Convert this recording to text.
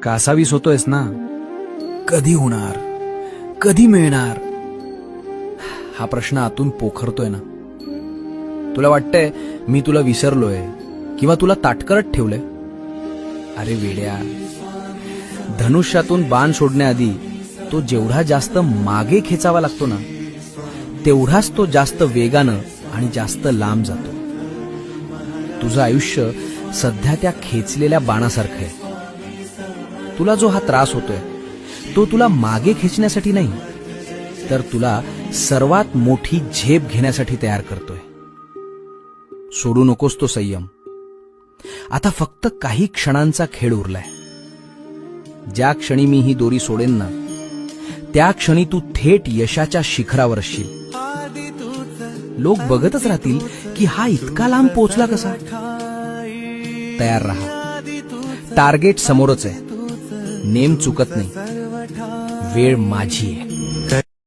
कासावीस होतोयस ना? कधी होणार, कधी मिळणार हा प्रश्न आतून पोखरतोय ना. तुला वाटतंय मी तुला विसरलोय किंवा तुला ताटकरत ठेवलंय. अरे वेड्या, धनुष्यातून बाण सोडण्याआधी तो जेवढा जास्त मागे खेचावा लागतो ना, तेवढाच तो जास्त वेगानं आणि जास्त लांब जातो. तुझं आयुष्य सध्या त्या खेचलेल्या बाणासारखं आहे. तुला जो हा त्रास होतोय तो तुला मागे खेचण्यासाठी नाही, तर तुला सर्वात मोठी झेप घेण्यासाठी तयार करतोय. सोडू नकोस तो संयम. आता फक्त काही क्षणांचा खेळ उरलाय. ज्या क्षणी मी ही दोरी सोडेन ना, त्या क्षणी तू थेट यशाच्या शिखरावर असशील. लोक बघतच राहतील की हा इतका लांब पोहोचला कसा. तयार राहा. टार्गेट समोरच आहे. नेम चुकत नाही. वेळ माझी आहे.